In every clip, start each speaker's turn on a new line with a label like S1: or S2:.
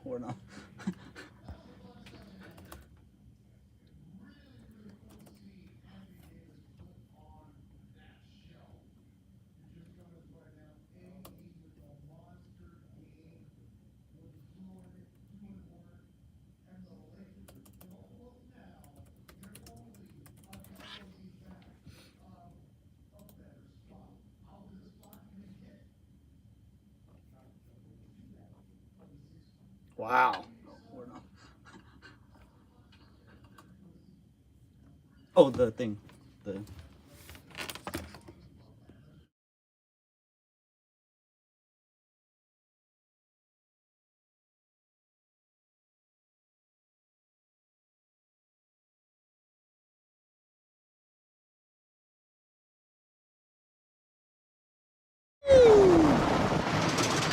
S1: or no? Wow. Or no? Oh, the thing. The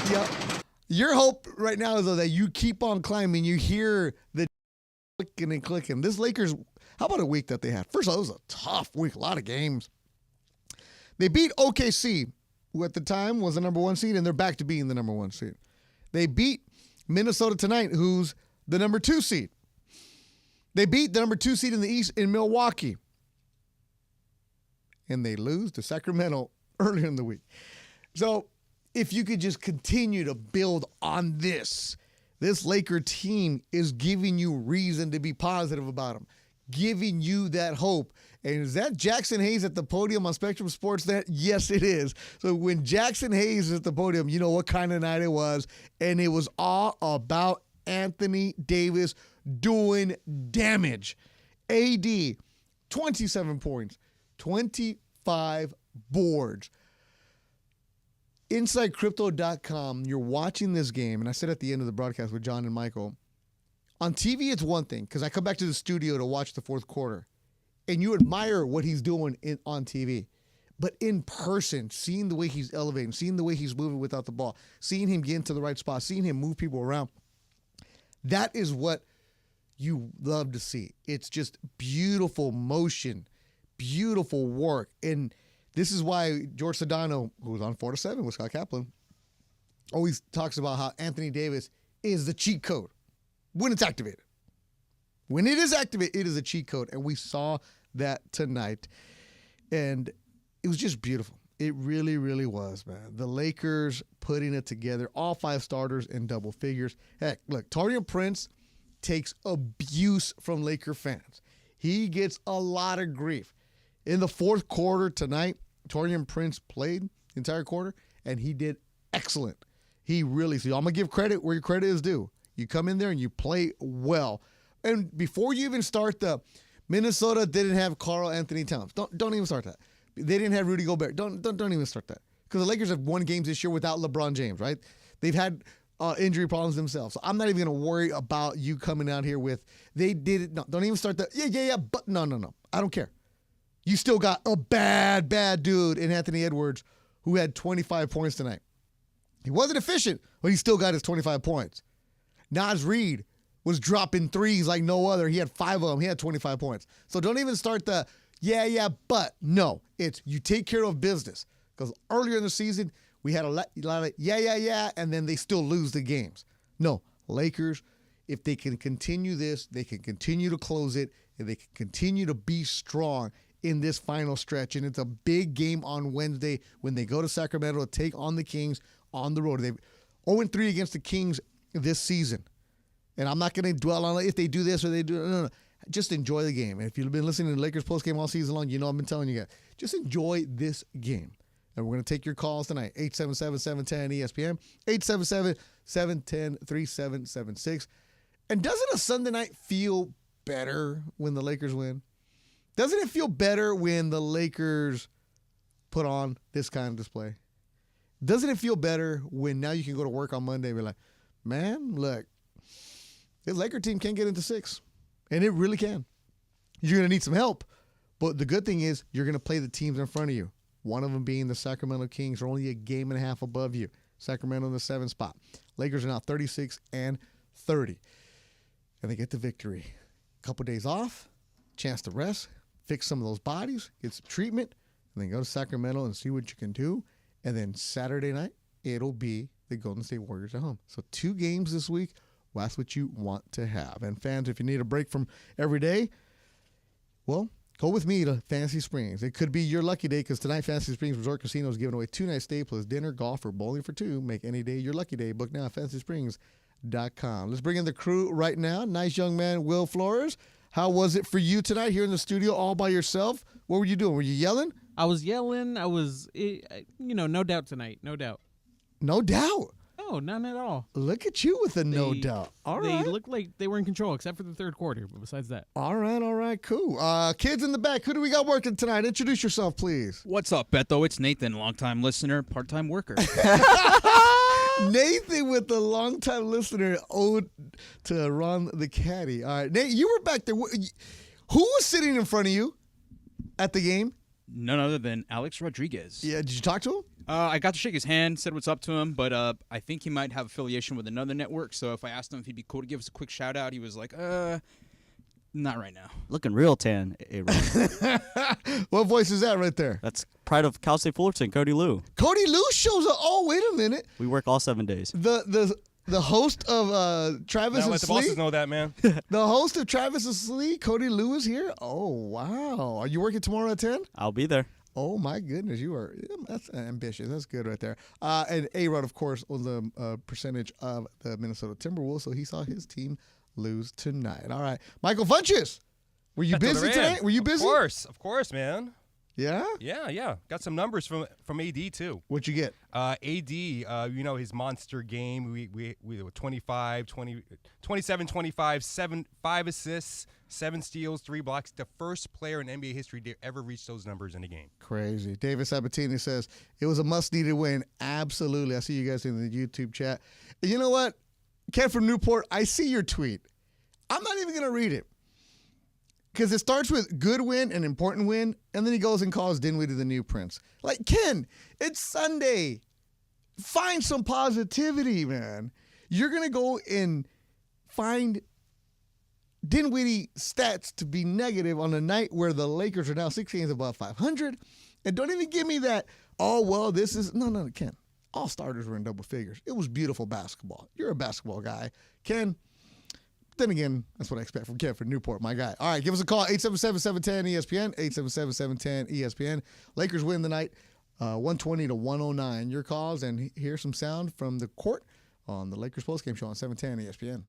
S2: Yep. Your hope right now is though that you keep on climbing. You hear the clicking and clicking. This Lakers, how about a week that they had? First of all, it was a tough week, a lot of games. They beat OKC, who at the time was the number one seed, and they're back to being the number one seed. They beat Minnesota tonight, who's the number two seed. They beat the number two seed in the East in Milwaukee. And they lose to Sacramento earlier in the week. So if you could just continue to build on this Laker team is giving you reason to be positive about them, giving you that hope. And is that Jackson Hayes at the podium on Spectrum Sportsnet? Yes, it is. So when Jackson Hayes is at the podium, you know what kind of night it was. And it was all about Anthony Davis doing damage. AD, 27 points, 25 boards. InsideCrypto.com, you're watching this game, and I said at the end of the broadcast with John and Michael, on TV it's one thing, because I come back to the studio to watch the fourth quarter, and you admire what he's doing on TV. But in person, seeing the way he's elevating, seeing the way he's moving without the ball, seeing him get into the right spot, seeing him move people around, that is what you love to see. It's just beautiful motion, beautiful work, and this is why George Sedano, who was on 4-7 with Scott Kaplan, always talks about how Anthony Davis is the cheat code when it's activated. When it is activated, it is a cheat code, and we saw that tonight. And it was just beautiful. It really, really was, man. The Lakers putting it together, all five starters in double figures. Heck, look, Taurean Prince takes abuse from Laker fans. He gets a lot of grief. In the fourth quarter tonight, Taurean Prince played the entire quarter, and he did excellent. He really, so I'm going to give credit where your credit is due. You come in there and you play well. And before you even start the Minnesota didn't have Karl Anthony Towns. Don't even start that. They didn't have Rudy Gobert. Don't even start that. Because the Lakers have won games this year without LeBron James, right? They've had injury problems themselves. So I'm not even going to worry about you coming out here with, they did it. No, don't even start that. Yeah, but no. I don't care. You still got a bad dude in Anthony Edwards who had 25 points tonight. He wasn't efficient, but he still got his 25 points. Naz Reid was dropping threes like no other. He had 5 of them. He had 25 points. So don't even start the, but no. It's you take care of business. Because earlier in the season, we had a lot of and then they still lose the games. No, Lakers, if they can continue this, they can continue to close it, and they can continue to be strong in this final stretch. And it's a big game on Wednesday when they go to Sacramento to take on the Kings on the road. They've 0-3 against the Kings this season. And I'm not going to dwell on if they do this or they do no. Just enjoy the game. And if you've been listening to the Lakers postgame all season long, you know I've been telling you guys, just enjoy this game. And we're going to take your calls tonight, 877-710-ESPN, 877-710-3776. And doesn't a Sunday night feel better when the Lakers win? Doesn't it feel better when the Lakers put on this kind of display? Doesn't it feel better when now you can go to work on Monday and be like, man, look, this Laker team can't get into 6. And it really can. You're going to need some help. But the good thing is you're going to play the teams in front of you. One of them being the Sacramento Kings are only a game and a half above you. Sacramento in the 7th spot. Lakers are now 36-30. And they get the victory. A couple days off, chance to rest, fix some of those bodies, get some treatment, and then go to Sacramento and see what you can do. And then Saturday night, it'll be the Golden State Warriors at home. So 2 games this week, Well, that's what you want to have. And fans, if you need a break from every day, well, go with me to Fantasy Springs. It could be your lucky day because tonight Fantasy Springs Resort Casino is giving away 2-night stay plus dinner, golf, or bowling for two. Make any day your lucky day. Book now at FantasySprings.com. Let's bring in the crew right now. Nice young man, Will Flores. How was it for you tonight here in the studio all by yourself? What were you doing? Were you yelling?
S3: I was yelling. No doubt tonight. No doubt.
S2: No doubt.
S3: No, none at all.
S2: Look at you with a no doubt. All right.
S3: They looked like they were in control, except for the third quarter. But besides that.
S2: All right, cool. Kids in the back, who do we got working tonight? Introduce yourself, please.
S4: What's up, Beto? It's Nathan, longtime listener, part-time worker.
S2: Nathan with the longtime listener ode to Ron the Caddy. All right, Nate, you were back there. Who was sitting in front of you at the game?
S4: None other than Alex Rodriguez.
S2: Yeah, did you talk to him?
S4: I got to shake his hand, said what's up to him, but I think he might have affiliation with another network, so if I asked him if he'd be cool to give us a quick shout-out, he was like, not right now.
S5: Looking real tan, A-Rod.
S2: What voice is that right there?
S5: That's pride of Cal State Fullerton, Cody Lou.
S2: Cody Lou shows up. Oh, wait a minute.
S5: We work all 7 days.
S2: The host of Travis
S6: Now
S2: and
S6: let the
S2: Slee?
S6: bosses know that, man.
S2: The host of Travis and Slee, Cody Lou is here? Oh, wow. Are you working tomorrow at 10?
S5: I'll be there.
S2: Oh, my goodness. You are that's ambitious. That's good right there. And A-Rod, of course, was the percentage of the Minnesota Timberwolves, so he saw his team lose tonight. All right. Michael Funches, were you busy today? Were you busy?
S6: Of course, man.
S2: Yeah?
S6: Yeah. Got some numbers from AD, too.
S2: What'd you get?
S6: AD, his monster game. We were 25, 20, 27, 25, 5 assists, 7 steals, 3 blocks. The first player in NBA history to ever reach those numbers in a game.
S2: Crazy. David Sabatini says, it was a must-needed win. Absolutely. I see you guys in the YouTube chat. And you know what? Ken from Newport, I see your tweet. I'm not even going to read it. Because it starts with good win and important win, and then he goes and calls Dinwiddie the new prince. Like, Ken, it's Sunday. Find some positivity, man. You're going to go and find Dinwiddie stats to be negative on a night where the Lakers are now 6 games above 500. And don't even give me that, this is... No, Ken. All starters were in double figures. It was beautiful basketball. You're a basketball guy. Ken... Then again, that's what I expect from Ken from Newport, my guy. All right, give us a call, 877-710-ESPN, 877-710-ESPN. Lakers win the night, 120-109. Your calls, and here's some sound from the court on the Lakers postgame show on 710 ESPN.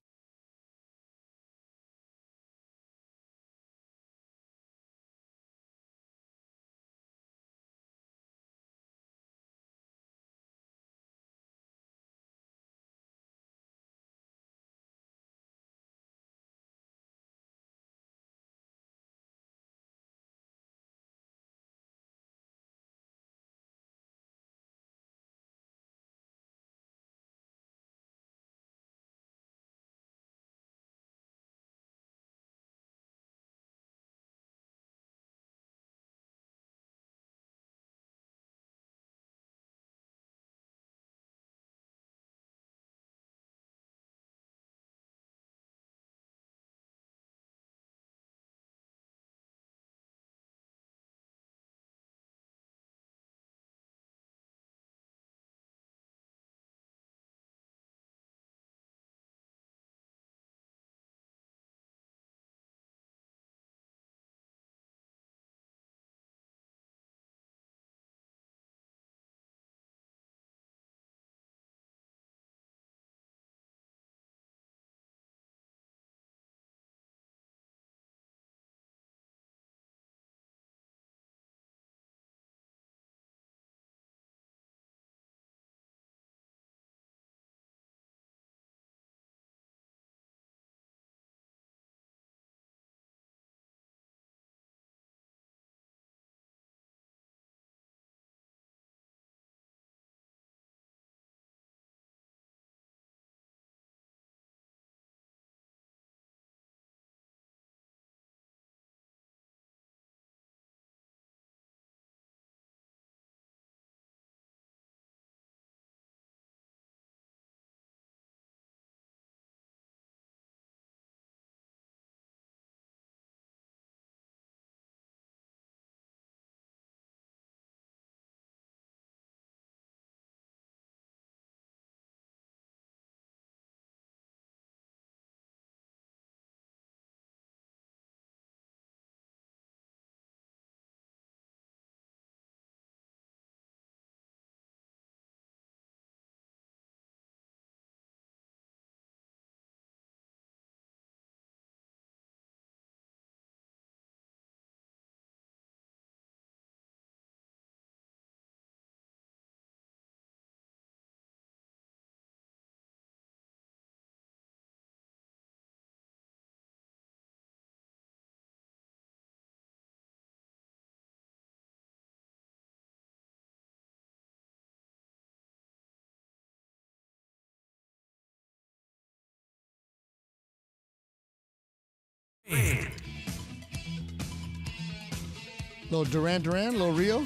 S2: Little Duran, little Rio.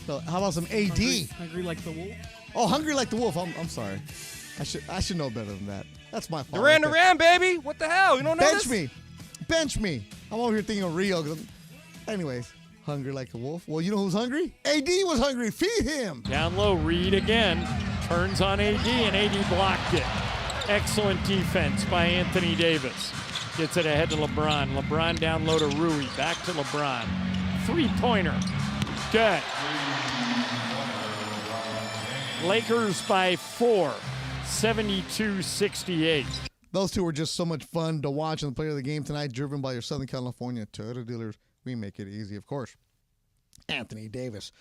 S2: So how about some AD?
S3: Hungry like the wolf.
S2: Oh, hungry like the wolf. I'm sorry. I should know better than that. That's my fault.
S6: Duran, baby. What the hell? You don't know this?
S2: Bench me. I'm over here thinking of Rio. Anyways, hungry like a wolf. Well, you know who's hungry? AD was hungry. Feed him.
S7: Down low, Reed again. Turns on AD, and AD blocked it. Excellent defense by Anthony Davis. Gets it ahead to LeBron. LeBron down low to Rui. Back to LeBron. Three-pointer. Good. Lakers by 4. 72-68.
S2: Those two were just so much fun to watch and the player of the game tonight, driven by your Southern California Toyota dealers. We make it easy, of course. Anthony Davis,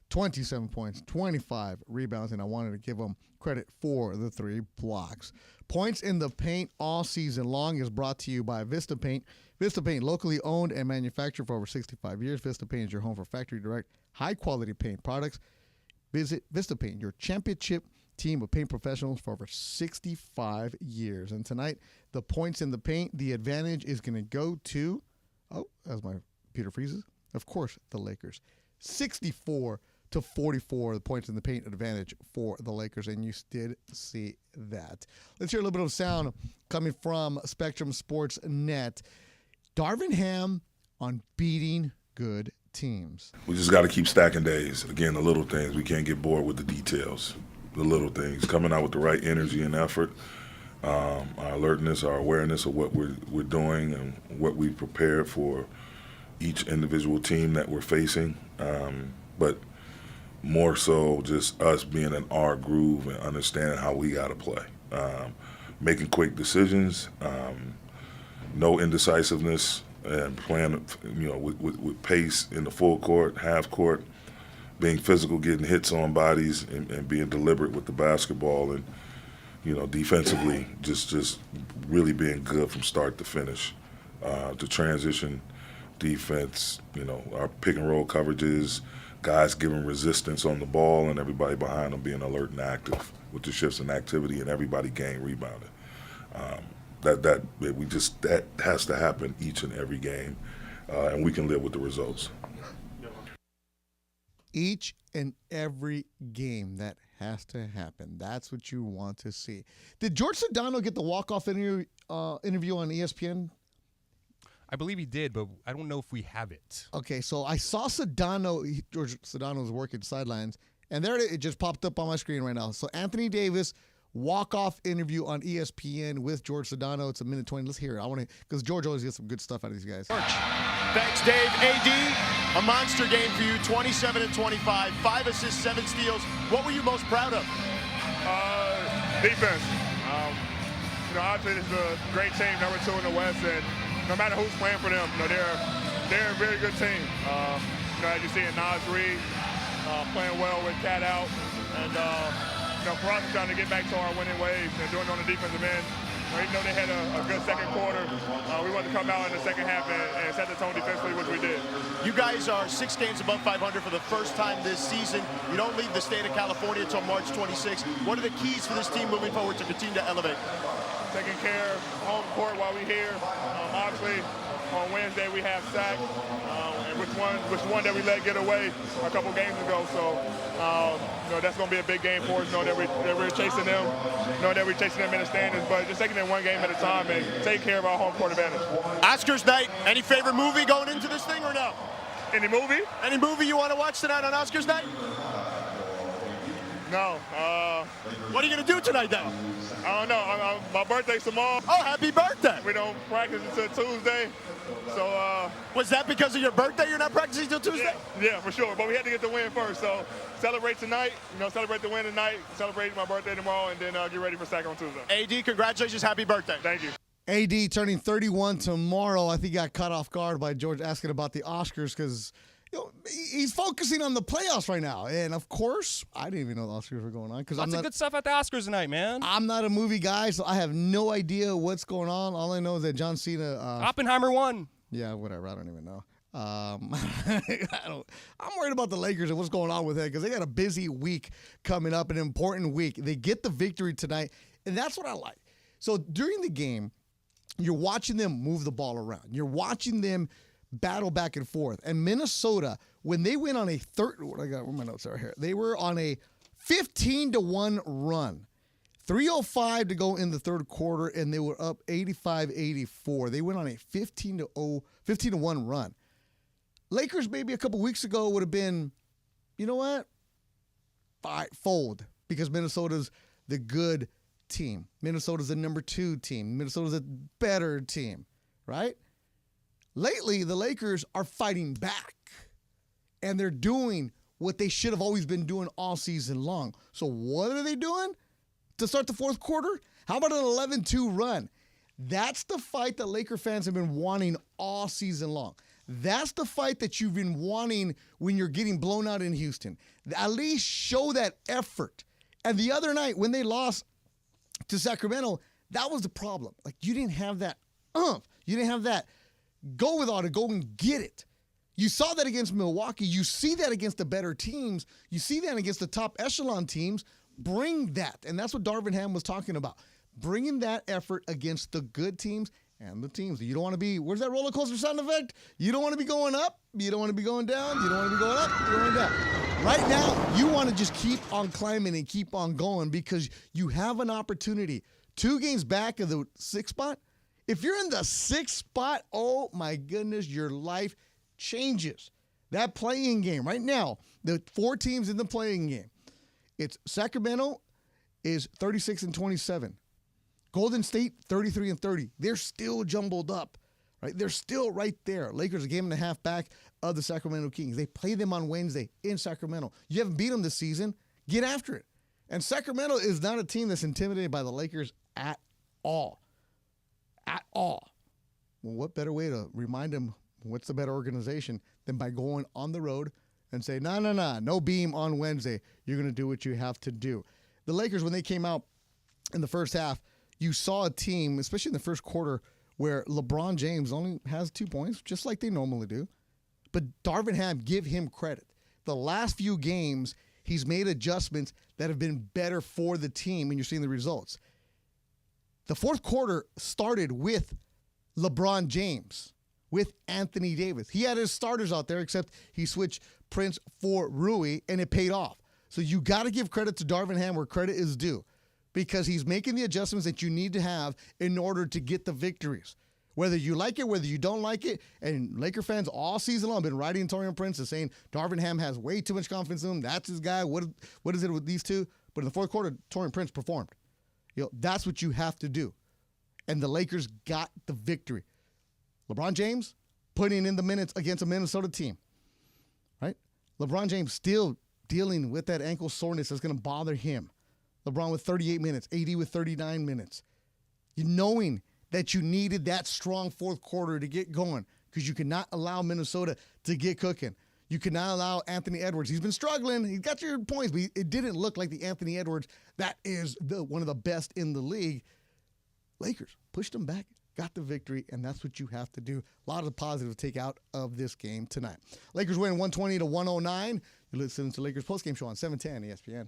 S2: 27 points, 25 rebounds, and I wanted to give him credit for the 3 blocks. Points in the paint all season long is brought to you by Vista Paint. Vista Paint, locally owned and manufactured for over 65 years. Vista Paint is your home for factory direct, high-quality paint products. Visit Vista Paint, your championship team of paint professionals for over 65 years. And tonight, the points in the paint, the advantage is going to go to, as my computer freezes, of course, the Lakers. 64-44, the points in the paint advantage for the Lakers, and you did see that. Let's hear a little bit of sound coming from Spectrum Sports Net. Darvin Ham on beating good teams.
S8: We just got to keep stacking days. Again, the little things. We can't get bored with the details. The little things. Coming out with the right energy and effort. Our alertness, our awareness of what we're doing and what we've prepared for each individual team that we're facing. But more so just us being in our groove and understanding how we got to play. Making quick decisions, no indecisiveness, and playing, with pace in the full court, half court, being physical, getting hits on bodies, and being deliberate with the basketball, and defensively, just really being good from start to finish. The transition defense, our pick and roll coverages, guys giving resistance on the ball, and everybody behind them being alert and active with the shifts in activity, and everybody gang rebounding. That has to happen each and every game, and we can live with the results.
S2: Each and every game that has to happen. That's what you want to see. Did George Sedano get the walk-off interview on ESPN?
S6: I believe he did, but I don't know if we have it.
S2: Okay, so I saw George Sedano was working sidelines, and there it just popped up on my screen right now. So Anthony Davis, walk-off interview on ESPN with George Sedano. It's 1:20. Let's hear it. Because George always gets some good stuff out of these guys.
S9: Thanks, Dave. AD, a monster game for you, 27 and 25, 5 assists, 7 steals. What were you most proud of?
S10: Defense. Obviously this is a great team, number 2 in the West, and no matter who's playing for them, they're a very good team. As you see in Nas Reed playing well with Cat out, and for us trying to get back to our winning ways and doing it on the defensive end. Even though they had a good second quarter, we wanted to come out in the second half and set the tone defensively, which we did.
S9: You guys are 6 games above 500 for the first time this season. You don't leave the state of California until March 26th. What are the keys for this team moving forward to continue to elevate?
S10: Taking care of home court while we're here. Obviously, on Wednesday we have Sac, and which one that we let get away a couple games ago. So, that's going to be a big game for us. That we're chasing them. That we're chasing them in the standings, but just taking them one game at a time and take care of our home court advantage.
S9: Oscars night. Any favorite movie going into this thing or no?
S10: Any movie?
S9: Any movie you want to watch tonight on Oscars night?
S10: No.
S9: What are you going to do tonight, though?
S10: I don't know. My birthday's tomorrow.
S9: Oh, happy birthday.
S10: We don't practice until Tuesday. So,
S9: was that because of your birthday you're not practicing until Tuesday?
S10: Yeah, for sure. But we had to get the win first. So, celebrate tonight. Celebrate the win tonight. Celebrate my birthday tomorrow, and then get ready for Sac on Tuesday.
S9: AD, congratulations. Happy birthday.
S10: Thank you.
S2: AD turning 31 tomorrow. I think he got caught off guard by George asking about the Oscars because he's focusing on the playoffs right now. And, of course, I didn't even know the Oscars were going on.
S6: Lots of good stuff at the Oscars tonight, man.
S2: I'm not a movie guy, so I have no idea what's going on. All I know is that John Cena.
S6: Oppenheimer won.
S2: Yeah, whatever. I don't even know. I'm worried about the Lakers and what's going on with it because they got a busy week coming up, an important week. They get the victory tonight, and that's what I like. So during the game, you're watching them move the ball around. You're watching them battle back and forth. And Minnesota, when they went on a what I got, where my notes are here. They were on a 15-1 run. 3:05 to go in the third quarter, and they were up 85-84. They went on a 15-1 run. Lakers maybe a couple weeks ago would have been, you know what? Fold, because Minnesota's the good team. Minnesota's the number 2 team. Minnesota's a better team, right? Lately, the Lakers are fighting back, and they're doing what they should have always been doing all season long. So what are they doing to start the fourth quarter? How about an 11-2 run? That's the fight that Laker fans have been wanting all season long. That's the fight that you've been wanting when you're getting blown out in Houston. At least show that effort. And the other night when they lost to Sacramento, that was the problem. Like, you didn't have that You didn't have that go with all to go and get it. You saw that against Milwaukee. You see that against the better teams. You see that against the top echelon teams. Bring that. And that's what Darvin Ham was talking about. Bringing that effort against the good teams and the teams. You don't want to be, where's that roller coaster sound effect? You don't want to be going up. You don't want to be going down. You don't want to be going up. You're going down. Right now, you want to just keep on climbing and keep on going because you have an opportunity. 2 games back of the 6th spot. If you're in the 6th spot, oh my goodness, your life changes. That playing game right now, the 4 teams in the playing game. It's Sacramento is 36-27. Golden State 33-30. They're still jumbled up, right? They're still right there. Lakers a game and a half back of the Sacramento Kings. They play them on Wednesday in Sacramento. You haven't beat them this season. Get after it. And Sacramento is not a team that's intimidated by the Lakers at all. At all. Well, what better way to remind them what's the better organization than by going on the road and say, no beam on Wednesday. You're going to do what you have to do. The Lakers, when they came out in the first half, you saw a team, especially in the first quarter, where LeBron James only has 2 points, just like they normally do. But Darvin Ham, give him credit. The last few games, he's made adjustments that have been better for the team, and you're seeing the results. The fourth quarter started with LeBron James, with Anthony Davis. He had his starters out there, except he switched Prince for Rui, and it paid off. So you got to give credit to Darvin Ham where credit is due, because he's making the adjustments that you need to have in order to get the victories. Whether you like it, whether you don't like it, and Laker fans all season long have been writing Taurean Prince and saying Darvin Ham has way too much confidence in him. That's his guy. What is it with these two? But in the fourth quarter, Taurean Prince performed. That's what you have to do. And the Lakers got the victory. LeBron James putting in the minutes against a Minnesota team, right? LeBron James still dealing with that ankle soreness that's going to bother him. LeBron with 38 minutes, AD with 39 minutes. You knowing that you needed that strong fourth quarter to get going because you cannot allow Minnesota to get cooking. You cannot allow Anthony Edwards. He's been struggling. He's got your points, but it didn't look like the Anthony Edwards that is one of the best in the league. Lakers pushed them back, got the victory, and that's what you have to do. A lot of positive to take out of this game tonight. Lakers win 120-109. You're listening to Lakers Postgame Show on 710 ESPN.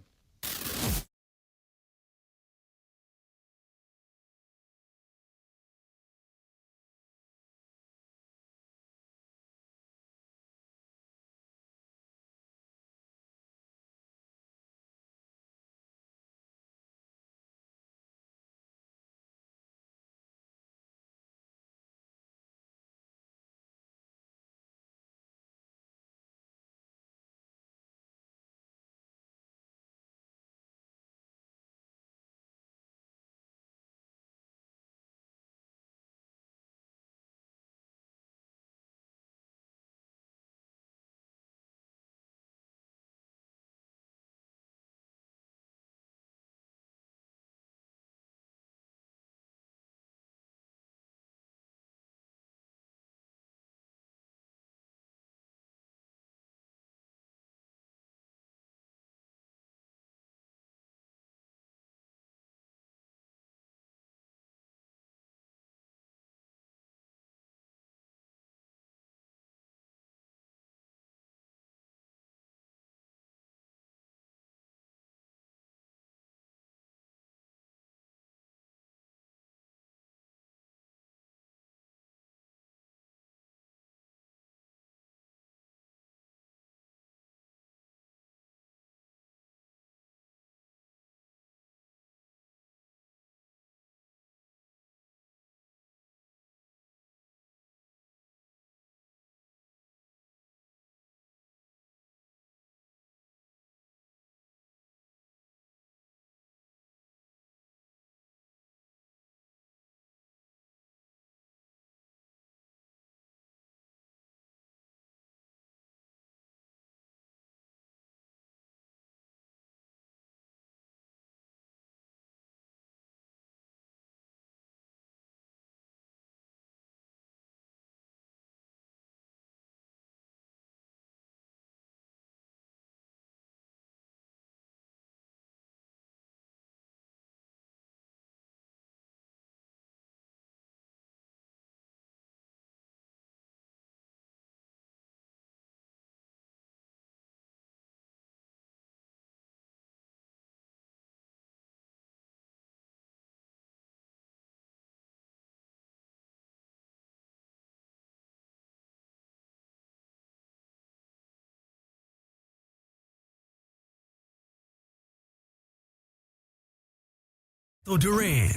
S11: Duran.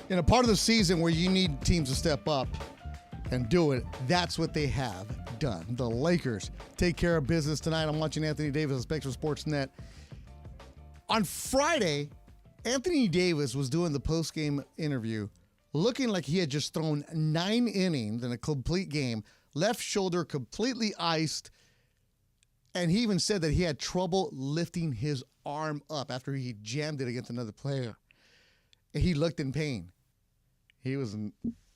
S2: In a part of the season where you need teams to step up and do it, that's what they have done. The Lakers take care of business tonight. I'm watching Anthony Davis on Spectrum Sports Net. On Friday, Anthony Davis was doing the post-game interview looking like he had just thrown 9 innings in a complete game, left shoulder completely iced, and he even said that he had trouble lifting his arm up after he jammed it against another player. He looked in pain. He was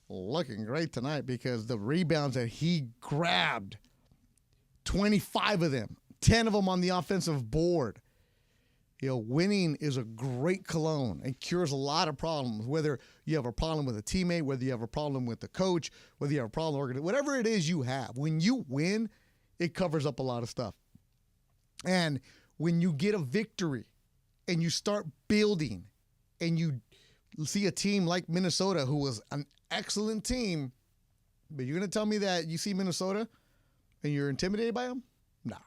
S2: looking great tonight because the rebounds that he grabbed, 25 of them, 10 of them on the offensive board. Winning is a great cologne. It cures a lot of problems, whether you have a problem with a teammate, whether you have a problem with the coach, whether you have a problem, whatever it is you have. When you win, it covers up a lot of stuff. And when you get a victory and you start building and you see a team like Minnesota, who was an excellent team, but you're going to tell me that you see Minnesota and you're intimidated by them? Nah.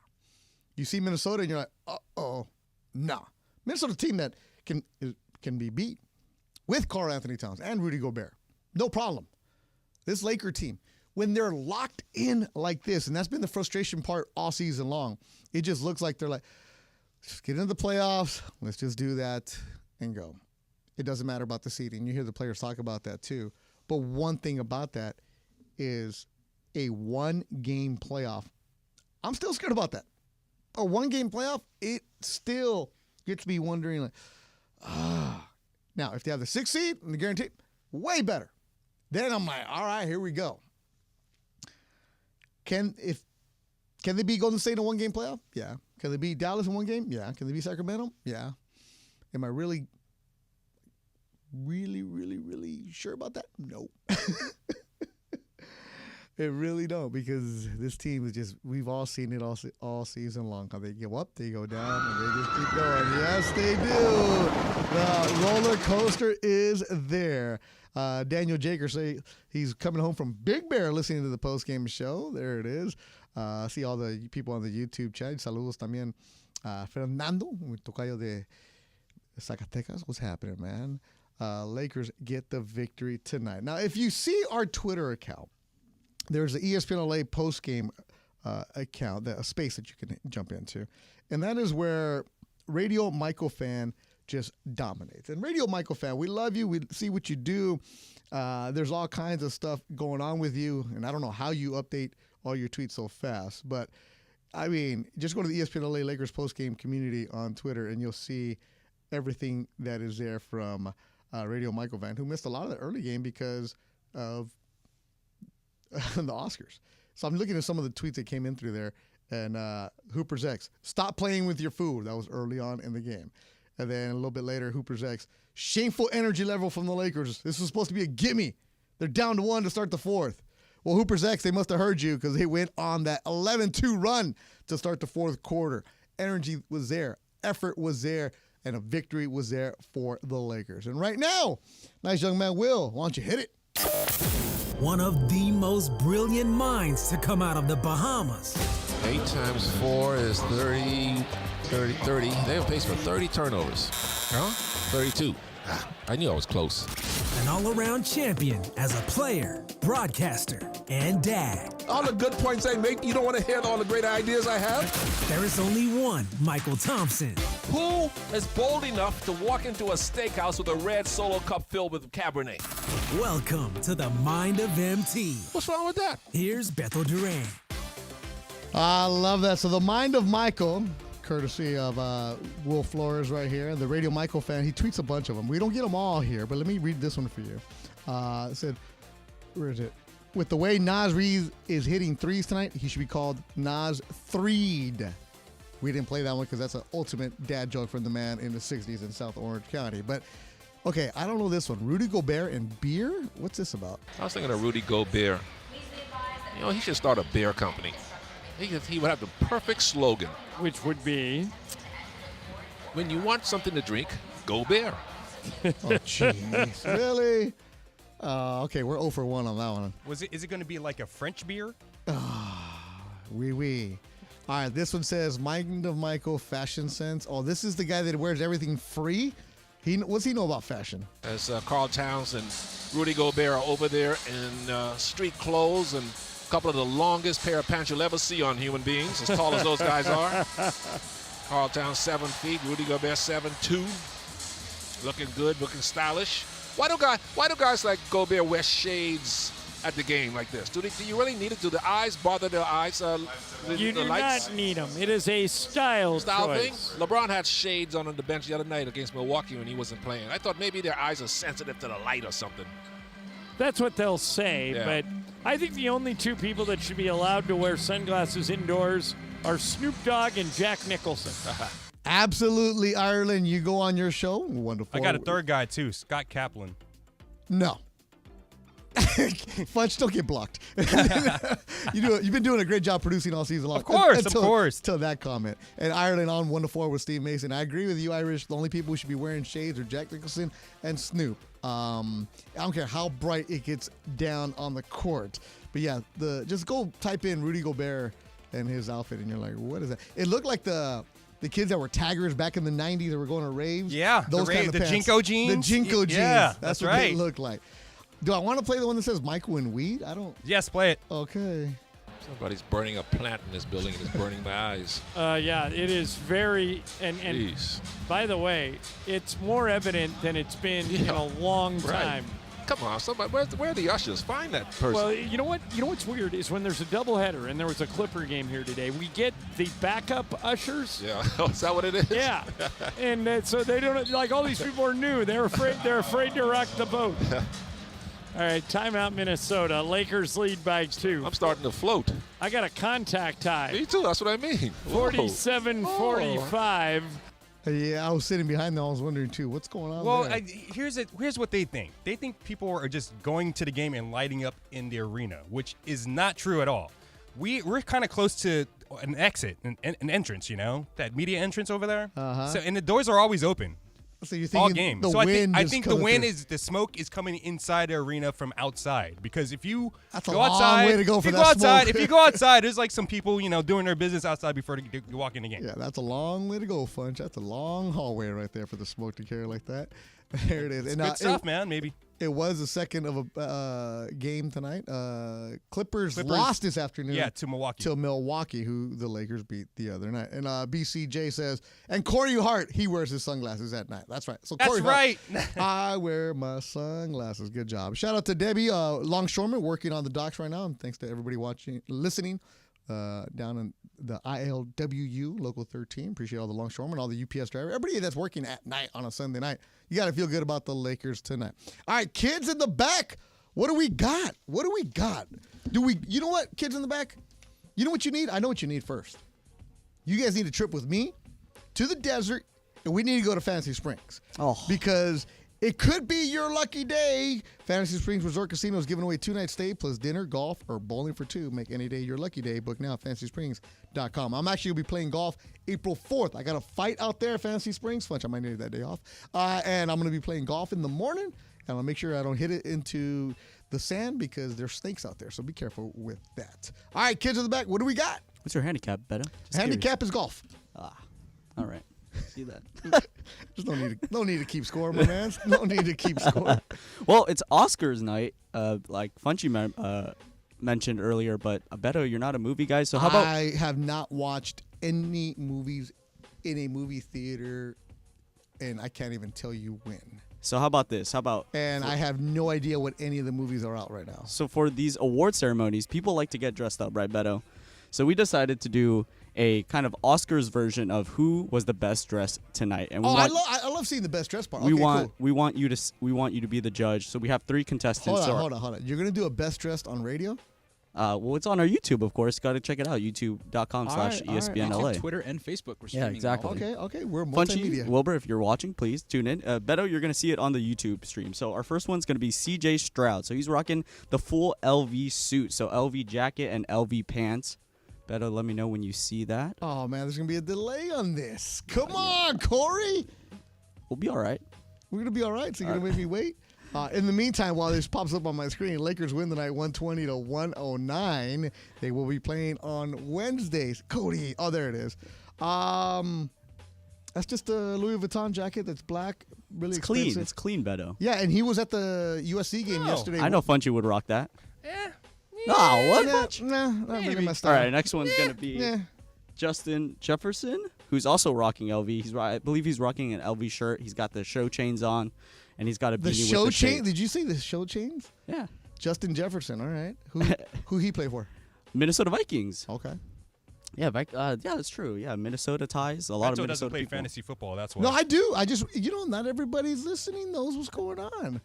S2: You see Minnesota and you're like, uh-oh. Nah. Minnesota team that can be beat with Karl Anthony Towns and Rudy Gobert. No problem. This Laker team, when they're locked in like this, and that's been the frustration part all season long, it just looks like they're like, just get into the playoffs, let's just do that and go. It doesn't matter about the seeding. You hear the players talk about that too. But one thing about that is a one-game playoff. I'm still scared about that. A one-game playoff, it still gets me wondering, like, Now, if they have the 6th seed and the guarantee, way better. Then I'm like, all right, here we go. Can they beat Golden State in a one-game playoff? Yeah. Can they beat Dallas in one game? Yeah. Can they beat Sacramento? Yeah. Am I really sure about that? No. It really don't, because this team is just, we've all seen it all season long. How they go up, they go down, and they just keep going. Yes, they do. The roller coaster is there. Daniel Jaker say he's coming home from Big Bear listening to the post-game show. There it is. See all the people on the YouTube chat. Saludos también. Fernando, mi tocayo de Zacatecas. What's happening, man? Lakers get the victory tonight. Now, if you see our Twitter account, there's the ESPN LA post-game account, a space that you can jump into. And that is where Radio Michael Fan just dominates. And Radio Michael Fan, we love you. We see what you do. There's all kinds of stuff going on with you. And I don't know how you update all your tweets so fast. But, I mean, just go to the ESPN LA Lakers post-game community on Twitter, and you'll see everything that is there from Radio Michael Fan, who missed a lot of the early game because of the Oscars. So I'm looking at some of the tweets that came in through there, and Hooper's X, stop playing with your food. That was early on in the game. And then a little bit later, Hooper's X, shameful energy level from the Lakers. This was supposed to be a gimme. They're down to 1 to start the 4th. Well, Hooper's X, they must have heard you, because they went on that 11-2 run to start the 4th quarter. Energy was there. Effort was there. And a victory was there for the Lakers. And right now, nice young man, Will, why don't you hit it?
S11: One of the most brilliant minds to come out of the Bahamas.
S12: 8 times 4 is 30. They have pace for 30 turnovers. Huh? 32. I knew I was close.
S11: An all-around champion as a player, broadcaster, and dad.
S12: All the good points I make, you don't want to hear all the great ideas I have?
S11: There is only one Michael Thompson.
S12: Who is bold enough to walk into a steakhouse with a red Solo cup filled with Cabernet?
S11: Welcome to the Mind of MT.
S12: What's wrong with that?
S11: Here's Beto Duran.
S2: I love that. So the Mind of Michael, courtesy of Will Flores right here, the Radio Michael Fan. He tweets a bunch of them. We don't get them all here, but let me read this one for you. It said, where is it? With the way Nas Reed is hitting threes tonight, he should be called Nas Threed. We didn't play that one because that's an ultimate dad joke from the man in the 60s in South Orange County. But, okay, I don't know this one. Rudy Gobert and beer? What's this about?
S12: I was thinking of Rudy Gobert. You know, he should start a beer company. He would have the perfect slogan.
S7: Which would be?
S12: When you want something to drink, go beer.
S2: Oh, jeez. Really? Okay, we're 0 for 1 on that one.
S6: Is it going to be like a French beer?
S2: Oui. All right, this one says, Mind of Michael, fashion sense. Oh, this is the guy that wears everything free? What's he know about fashion?
S12: As Karl Towns and Rudy Gobert are over there in street clothes and a couple of the longest pair of pants you'll ever see on human beings, as tall as those guys are. Karl Towns 7 feet, Rudy Gobert 7'2". Looking good, looking stylish. Why do guys like Gobert wear shades at the game like this? Do you really need it? Do the eyes bother their eyes?
S7: You do
S12: lights?
S7: not need them. It is a style
S12: thing.
S7: choice.
S12: LeBron had shades on the bench the other night against Milwaukee when he wasn't playing. I thought maybe their eyes are sensitive to the light or something.
S7: That's what they'll say,
S12: Yeah.
S7: but I think the only two people that should be allowed to wear sunglasses indoors are Snoop Dogg and Jack Nicholson.
S2: Absolutely, Ireland. You go on your show. Wonderful.
S6: I got a third guy, too, Scott Kaplan.
S2: No. Fudge, don't get blocked. You've been doing a great job producing all season long.
S6: Of course.
S2: Till that comment. And Ireland on 1-4 with Steve Mason. I agree with you, Irish. The only people who should be wearing shades are Jack Nicholson and Snoop. I don't care how bright it gets down on the court. But yeah, just go type in Rudy Gobert and his outfit, and you're like, what is that? It looked like the kids that were taggers back in the 90s that were going to raves.
S6: Yeah,
S2: those kind of
S6: the
S2: pants.
S6: Jinko jeans.
S2: The Jinko jeans.
S6: Yeah,
S2: that's what
S6: right.
S2: they look like. Do I want to play the one that says Michael and Weed? I don't.
S6: Yes, play it.
S2: Okay.
S12: Somebody's burning a plant in this building and it's burning my eyes.
S7: Yeah, it is very and
S12: Jeez.
S7: by the way, it's more evident than it's been in a long time.
S12: Come on, somebody. Where are the ushers? Find that person.
S7: Well, you know what? You know what's weird is when there's a doubleheader and there was a Clipper game here today, we get the backup ushers.
S12: Yeah, is that what it is?
S7: Yeah, and so they don't like all these people are new. They're afraid to rock the boat. All right, timeout, Minnesota. Lakers lead by 2.
S12: I'm starting to float.
S7: I got a contact tie.
S12: Me too. That's what I mean.
S7: 47-45.
S2: Yeah, I was sitting behind them. I was wondering too, what's going on
S6: Well,
S2: there?
S6: here's what they think. They think people are just going to the game and lighting up in the arena, which is not true at all. We're kind of close to an exit, an entrance, that media entrance over there.
S2: Uh-huh.
S6: So, and the doors are always open.
S2: So you're
S6: All
S2: thinking
S6: game.
S2: the
S6: So
S2: wind
S6: I
S2: is
S6: think the
S2: coming
S6: wind
S2: through.
S6: is the smoke is coming inside the arena from outside. Because if you
S2: That's a
S6: go
S2: long
S6: outside,
S2: way to go for
S6: if you
S2: that
S6: go outside,
S2: smoke.
S6: if you go outside, there's like some people doing their business outside before they walk in the game.
S2: Yeah, that's a long way to go, Funch. That's a long hallway right there for the smoke to carry like that. There it is.
S6: It's good stuff, man. Maybe.
S2: It was the second of a game tonight. Clippers lost this afternoon.
S6: Yeah, to Milwaukee.
S2: To Milwaukee, who the Lakers beat the other night. And BCJ says, and Corey Hart, he wears his sunglasses at night. That's right. So Corey
S6: right.
S2: I wear my sunglasses. Good job. Shout out to Debbie, longshoreman, working on the docks right now. And thanks to everybody listening down in the ILWU, Local 13. Appreciate all the longshoremen, all the UPS drivers, everybody that's working at night on a Sunday night. You got to feel good about the Lakers tonight. All right, kids in the back. What do we got? You know what, kids in the back? You know what you need? I know what you need first. You guys need a trip with me to the desert, and we need to go to Fantasy Springs.
S5: Oh.
S2: Because it could be your lucky day. Fantasy Springs Resort Casino is giving away 2-night stay plus dinner, golf, or bowling for 2. Make any day your lucky day. Book now at fantasysprings.com. I'm actually going to be playing golf April 4th. I got a fight out there at Fantasy Springs. Funch, I might need that day off. And I'm going to be playing golf in the morning. And I'll make sure I don't hit it into the sand because there's snakes out there. So be careful with that. All right, kids in the back, what do we got?
S5: What's your handicap, Beto? Just
S2: Handicap is golf.
S5: All right. See that.
S2: Just no need to keep score, my man. No need to keep score.
S5: Well, it's Oscars night, like Funchy mentioned earlier, but Beto, you're not a movie guy, so how about...
S2: I have not watched any movies in a movie theater, and I can't even tell you when.
S5: So how about this?
S2: And I have no idea what any of the movies are out right now.
S5: So for these award ceremonies, people like to get dressed up, right, Beto? So we decided to do a kind of Oscars version of who was the best dressed tonight. And
S2: I love seeing the best dressed part.
S5: We
S2: Okay,
S5: want
S2: cool.
S5: we want you to be the judge. So we have 3 contestants.
S2: Hold on. You're gonna do a best dressed on radio?
S5: Well, it's on our YouTube, of course. Got to check it out. YouTube.com/ESPNLA.
S4: Twitter and Facebook. We're
S5: Yeah, exactly.
S2: Okay. We're
S5: Funchy,
S2: multimedia.
S5: Wilbur, if you're watching, please tune in. Beto, you're going to see it on the YouTube stream. So our first one's going to be CJ Stroud. So he's rocking the full LV suit. So LV jacket and LV pants. Beto, let me know when you see that.
S2: Oh, man, there's going to be a delay on this. Come on, Corey.
S5: We'll be all right.
S2: We're going to be all right, so you're going to make me wait? In the meantime, while this pops up on my screen, Lakers win tonight 120-109. They will be playing on Wednesdays. Cody. Oh, there it is. That's just a Louis Vuitton jacket that's black, really
S5: It's
S2: expensive.
S5: clean. It's clean, Beto.
S2: Yeah, and he was at the USC game yesterday.
S5: I know Funchy would rock that.
S6: Yeah.
S5: No, what?
S2: Nah, not really my
S5: All
S2: style.
S5: right, next one's going to be Justin Jefferson, who's also rocking LV. I believe he's rocking an LV shirt. He's got the show chains on, and he's got a beanie
S2: The
S5: with
S2: show
S5: the
S2: chain?
S5: chains.
S2: Did you say the show chains?
S5: Yeah.
S2: Justin Jefferson. All right. Who he play for?
S5: Minnesota Vikings.
S2: Okay.
S5: Yeah, yeah, that's true. Yeah, Minnesota ties. A lot of
S6: Beto
S5: Minnesota
S6: doesn't play
S5: people.
S6: fantasy football. That's why.
S2: No, I do. I just, not everybody's listening knows what's going on.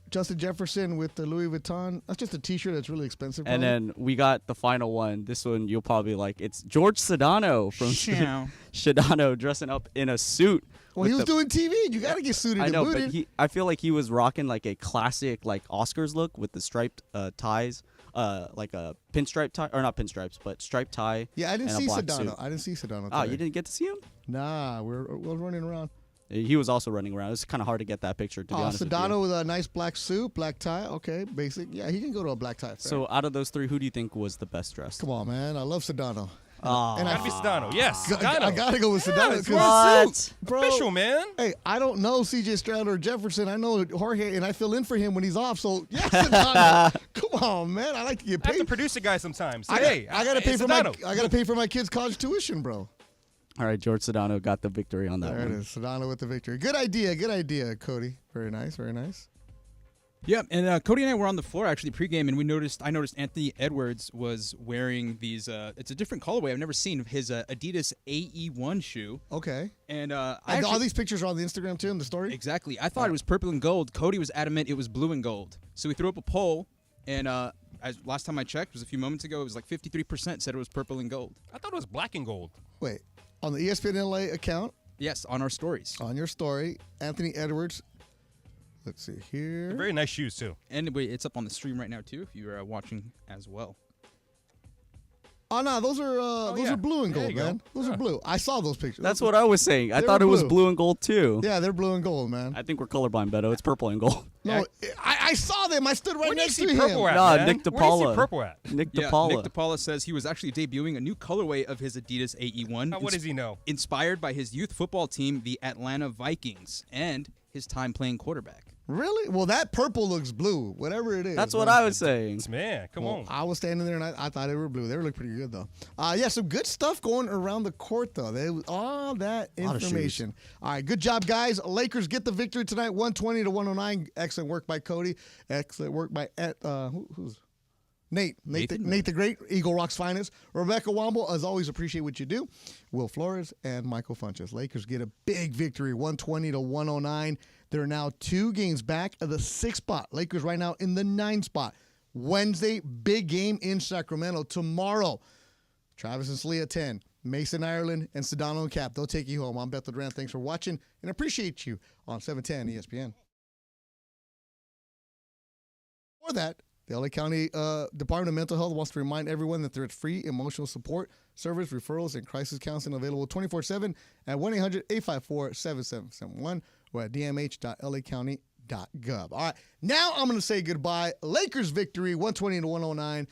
S2: Justin Jefferson with the Louis Vuitton. That's just a T-shirt that's really expensive.
S5: And then we got the final one. This one you'll probably like. It's George Sedano from Sedano dressing up in a suit.
S2: Well, he was doing TV. You got to get suited
S5: I know,
S2: and booted.
S5: but I feel like he was rocking like a classic like Oscars look with the striped ties. Like a pinstripe tie, or not pinstripes, but striped tie.
S2: Yeah, I didn't
S5: and a
S2: see
S5: black
S2: Sedano.
S5: suit.
S2: I didn't see Sedano.
S5: Oh,
S2: today.
S5: you didn't get to see him?
S2: Nah, we're running around.
S5: He was also running around. It's kind of hard to get that picture, to be honest with you.
S2: Sedano with a nice black suit, black tie. Okay, basic. Yeah, he can go to a black tie. Fair.
S5: So out of those three, who do you think was the best dressed?
S2: Come on, man. I love Sedano.
S5: And
S6: gotta be Sedano. Yes, Sedano.
S2: I gotta go with Sedano.
S6: It's what?
S2: Bro,
S6: Official, man.
S2: Hey, I don't know C.J. Stroud or Jefferson. I know Jorge, and I fill in for him when he's off. So yeah, Sedano. Come on, man. I like to get
S6: I have
S2: paid.
S6: to produce a guy sometimes. Say,
S2: I gotta pay
S6: it's
S2: for
S6: Sedano.
S2: my kids' college tuition, bro.
S5: All right, George Sedano got the victory on that
S2: There
S5: one.
S2: it is. Sedano with the victory. Good idea, Cody. Very nice, very nice.
S4: Yeah, and Cody and I were on the floor actually pregame, and I noticed Anthony Edwards was wearing these. It's a different colorway I've never seen. His Adidas AE1 shoe.
S2: Okay.
S4: And
S2: all these pictures are on the Instagram too, in the story.
S4: Exactly. I thought it was purple and gold. Cody was adamant it was blue and gold. So we threw up a poll, and last time I checked, it was a few moments ago. It was like 53% said it was purple and gold.
S6: I thought it was black and gold.
S2: Wait, on the ESPN LA account.
S4: Yes, on our stories.
S2: On your story, Anthony Edwards. Let's see here.
S6: They're very nice shoes too.
S4: And it's up on the stream right now too, if you're watching as well.
S2: Oh no, those are blue and gold, man. Those are blue. I saw those pictures.
S5: That's what I was saying. I thought it was blue and gold too.
S2: Yeah, they're blue and gold, man.
S5: I think we're colorblind, Beto. It's purple and gold.
S2: No, I saw them. I stood right next to him.
S6: Purple at,
S5: No,
S6: man?
S5: Nick
S6: Where do you see
S5: DePaula.
S6: purple at?
S5: Nick
S4: Yeah,
S5: DePaula.
S4: Nick DePaula says he was actually debuting a new colorway of his Adidas AE1.
S6: What does he know?
S4: Inspired by his youth football team, the Atlanta Vikings, and his time playing quarterback.
S2: Really? Well, that purple looks blue, whatever it is.
S5: That's what I was saying.
S6: Man, come on.
S2: I was standing there and I thought they were blue. They look pretty good though. Yeah, some good stuff going around the court though. All that information. All right, good job, guys. Lakers get the victory tonight, 120-109. Excellent work by Cody. Excellent work by who's Nate the Great, Eagle Rock's finest. Rebecca Womble, as always, appreciate what you do. Will Flores and Michael Funches. Lakers get a big victory, 120-109. They're now 2 games back of the 6th spot. Lakers right now in the 9th spot. Wednesday, big game in Sacramento. Tomorrow, Travis and Slee at 10. Mason Ireland and Sedano and Cap. They'll take you home. I'm Beto Duran. Thanks for watching and appreciate you on 710 ESPN. For that, the LA County Department of Mental Health wants to remind everyone that there's free emotional support, service, referrals, and crisis counseling available 24/7 at 1-800-854-7771 or at dmh.lacounty.gov. All right, now I'm going to say goodbye. Lakers victory, 120-109.